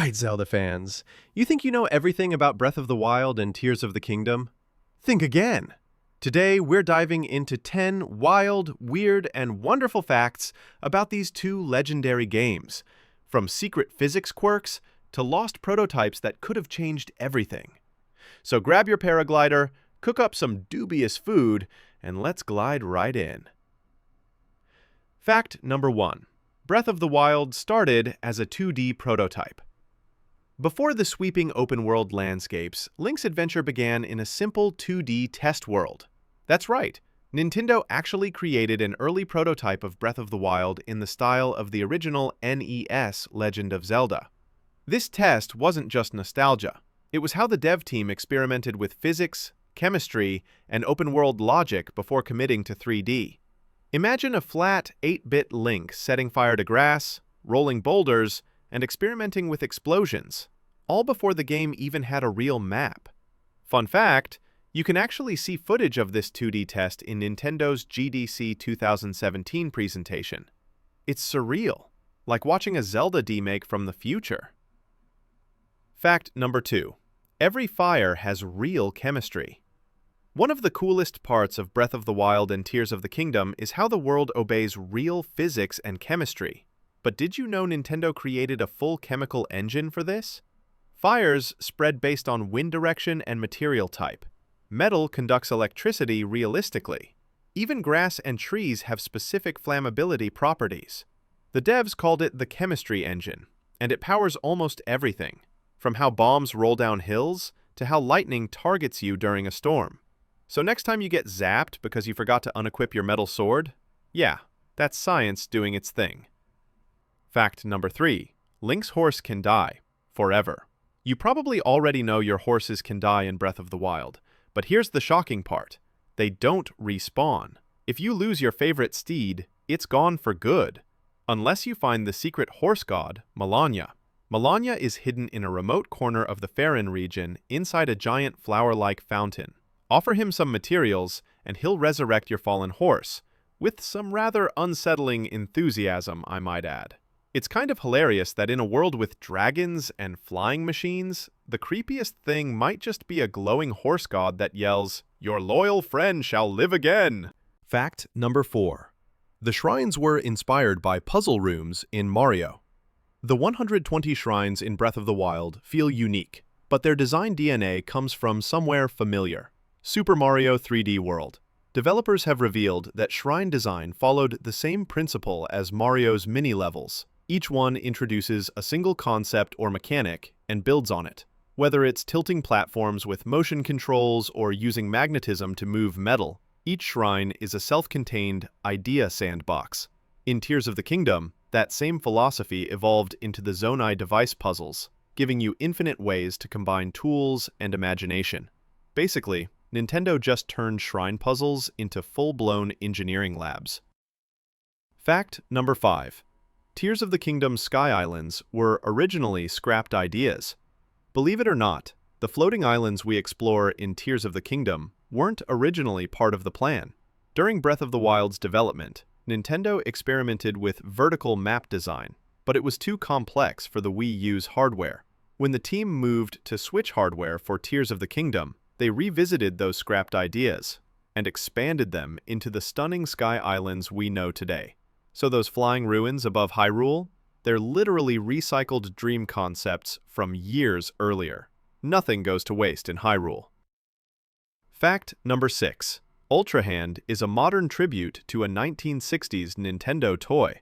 Alright, Zelda fans. You think you know everything about Breath of the Wild and Tears of the Kingdom? Think again! Today, we're diving into 10 wild, weird, and wonderful facts about these two legendary games, from secret physics quirks to lost prototypes that could have changed everything. So grab your paraglider, cook up some dubious food, and let's glide right in. Fact number 1. Breath of the Wild started as a 2D prototype. Before the sweeping open-world landscapes, Link's adventure began in a simple 2D test world. That's right, Nintendo actually created an early prototype of Breath of the Wild in the style of the original NES Legend of Zelda. This test wasn't just nostalgia. It was how the dev team experimented with physics, chemistry, and open-world logic before committing to 3D. Imagine a flat, 8-bit Link setting fire to grass, rolling boulders, and experimenting with explosions, all before the game even had a real map. Fun fact, you can actually see footage of this 2D test in Nintendo's GDC 2017 presentation. It's surreal, like watching a Zelda remake from the future. Fact number 2. Every fire has real chemistry. One of the coolest parts of Breath of the Wild and Tears of the Kingdom is how the world obeys real physics and chemistry. But did you know Nintendo created a full chemical engine for this? Fires spread based on wind direction and material type. Metal conducts electricity realistically. Even grass and trees have specific flammability properties. The devs called it the chemistry engine, and it powers almost everything, from how bombs roll down hills to how lightning targets you during a storm. So next time you get zapped because you forgot to unequip your metal sword, yeah, that's science doing its thing. Fact number 3. Link's horse can die. Forever. You probably already know your horses can die in Breath of the Wild, but here's the shocking part. They don't respawn. If you lose your favorite steed, it's gone for good. Unless you find the secret horse god, Malanya. Malanya is hidden in a remote corner of the Faron region inside a giant flower-like fountain. Offer him some materials, and he'll resurrect your fallen horse, with some rather unsettling enthusiasm, I might add. It's kind of hilarious that in a world with dragons and flying machines, the creepiest thing might just be a glowing horse god that yells, "Your loyal friend shall live again!" Fact number 4. The shrines were inspired by puzzle rooms in Mario. The 120 shrines in Breath of the Wild feel unique, but their design DNA comes from somewhere familiar. Super Mario 3D World. Developers have revealed that shrine design followed the same principle as Mario's mini-levels. Each one introduces a single concept or mechanic and builds on it. Whether it's tilting platforms with motion controls or using magnetism to move metal, each shrine is a self-contained idea sandbox. In Tears of the Kingdom, that same philosophy evolved into the Zonai device puzzles, giving you infinite ways to combine tools and imagination. Basically, Nintendo just turned shrine puzzles into full-blown engineering labs. Fact number 5. Tears of the Kingdom's Sky Islands were originally scrapped ideas. Believe it or not, the floating islands we explore in Tears of the Kingdom weren't originally part of the plan. During Breath of the Wild's development, Nintendo experimented with vertical map design, but it was too complex for the Wii U's hardware. When the team moved to Switch hardware for Tears of the Kingdom, they revisited those scrapped ideas and expanded them into the stunning Sky Islands we know today. So those flying ruins above Hyrule, they're literally recycled dream concepts from years earlier. Nothing goes to waste in Hyrule. Fact number 6. Ultrahand is a modern tribute to a 1960s Nintendo toy.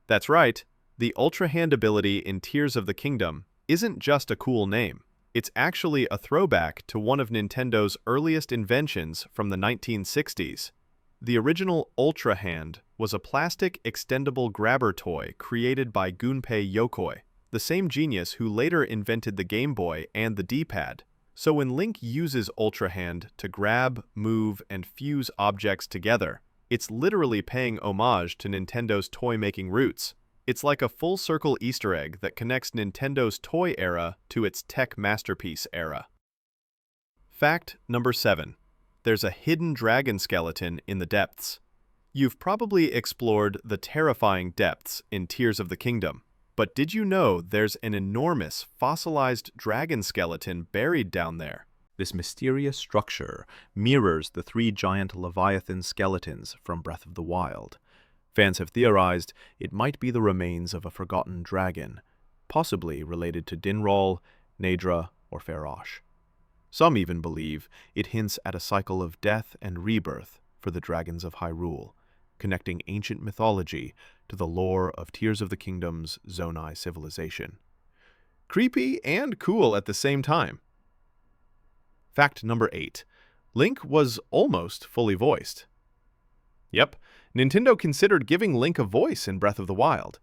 That's right, the Ultrahand ability in Tears of the Kingdom isn't just a cool name. It's actually a throwback to one of Nintendo's earliest inventions from the 1960s. The original Ultrahand was a plastic extendable grabber toy created by Gunpei Yokoi, the same genius who later invented the Game Boy and the D-pad. So when Link uses Ultrahand to grab, move, and fuse objects together, it's literally paying homage to Nintendo's toy-making roots. It's like a full-circle Easter egg that connects Nintendo's toy era to its tech masterpiece era. Fact number 7. There's a hidden dragon skeleton in the depths. You've probably explored the terrifying depths in Tears of the Kingdom. But did you know there's an enormous fossilized dragon skeleton buried down there? This mysterious structure mirrors the three giant Leviathan skeletons from Breath of the Wild. Fans have theorized it might be the remains of a forgotten dragon, possibly related to Dinral, Naydra, or Farosh. Some even believe it hints at a cycle of death and rebirth for the dragons of Hyrule, connecting ancient mythology to the lore of Tears of the Kingdom's Zonai civilization. Creepy and cool at the same time. Fact number 8. Link was almost fully voiced. Yep, Nintendo considered giving Link a voice in Breath of the Wild.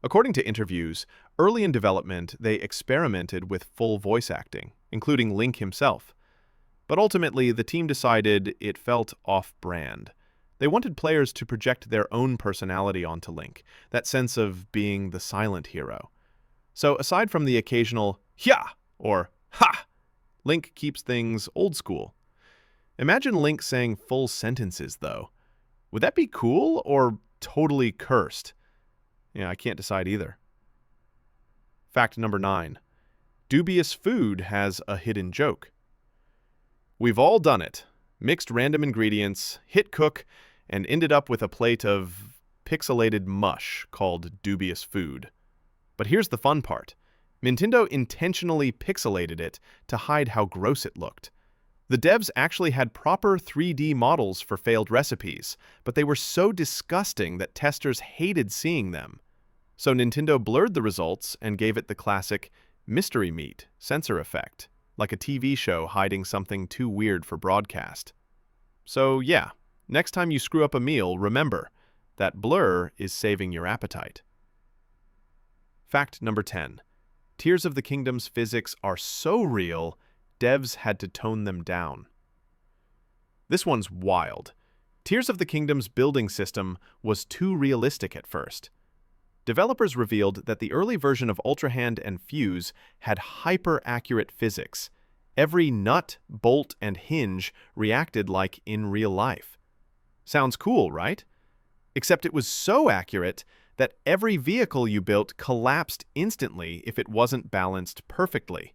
According to interviews, early in development they experimented with full voice acting, including Link himself. But ultimately, the team decided it felt off-brand. They wanted players to project their own personality onto Link, that sense of being the silent hero. So aside from the occasional "Hya" or "Ha," Link keeps things old school. Imagine Link saying full sentences, though. Would that be cool or totally cursed? Yeah, I can't decide either. Fact number 9. Dubious Food has a hidden joke. We've all done it. Mixed random ingredients, hit cook, and ended up with a plate of pixelated mush called Dubious Food. But here's the fun part. Nintendo intentionally pixelated it to hide how gross it looked. The devs actually had proper 3D models for failed recipes, but they were so disgusting that testers hated seeing them. So Nintendo blurred the results and gave it the classic mystery meat censor effect, like a TV show hiding something too weird for broadcast. So yeah, next time you screw up a meal, remember, that blur is saving your appetite. Fact number 10. Tears of the Kingdom's physics are so real, devs had to tone them down. This one's wild. Tears of the Kingdom's building system was too realistic at first. Developers revealed that the early version of Ultrahand and Fuse had hyper-accurate physics. Every nut, bolt, and hinge reacted like in real life. Sounds cool, right? Except it was so accurate that every vehicle you built collapsed instantly if it wasn't balanced perfectly.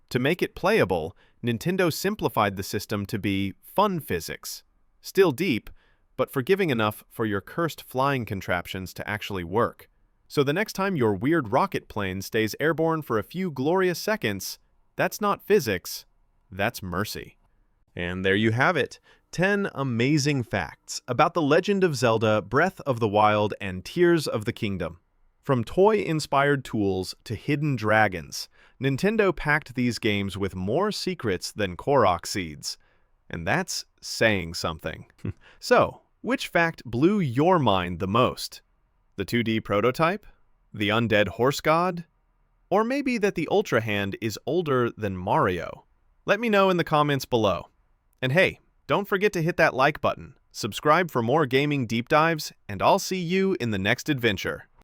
To make it playable, Nintendo simplified the system to be fun physics. Still deep, but forgiving enough for your cursed flying contraptions to actually work. So the next time your weird rocket plane stays airborne for a few glorious seconds, that's not physics, that's mercy. And there you have it. 10 amazing facts about The Legend of Zelda, Breath of the Wild, and Tears of the Kingdom. From toy-inspired tools to hidden dragons, Nintendo packed these games with more secrets than Korok seeds. And that's saying something. So, which fact blew your mind the most? The 2D prototype? The undead horse god? Or maybe that the Ultrahand is older than Mario? Let me know in the comments below. And hey, don't forget to hit that like button, subscribe for more gaming deep dives, and I'll see you in the next adventure.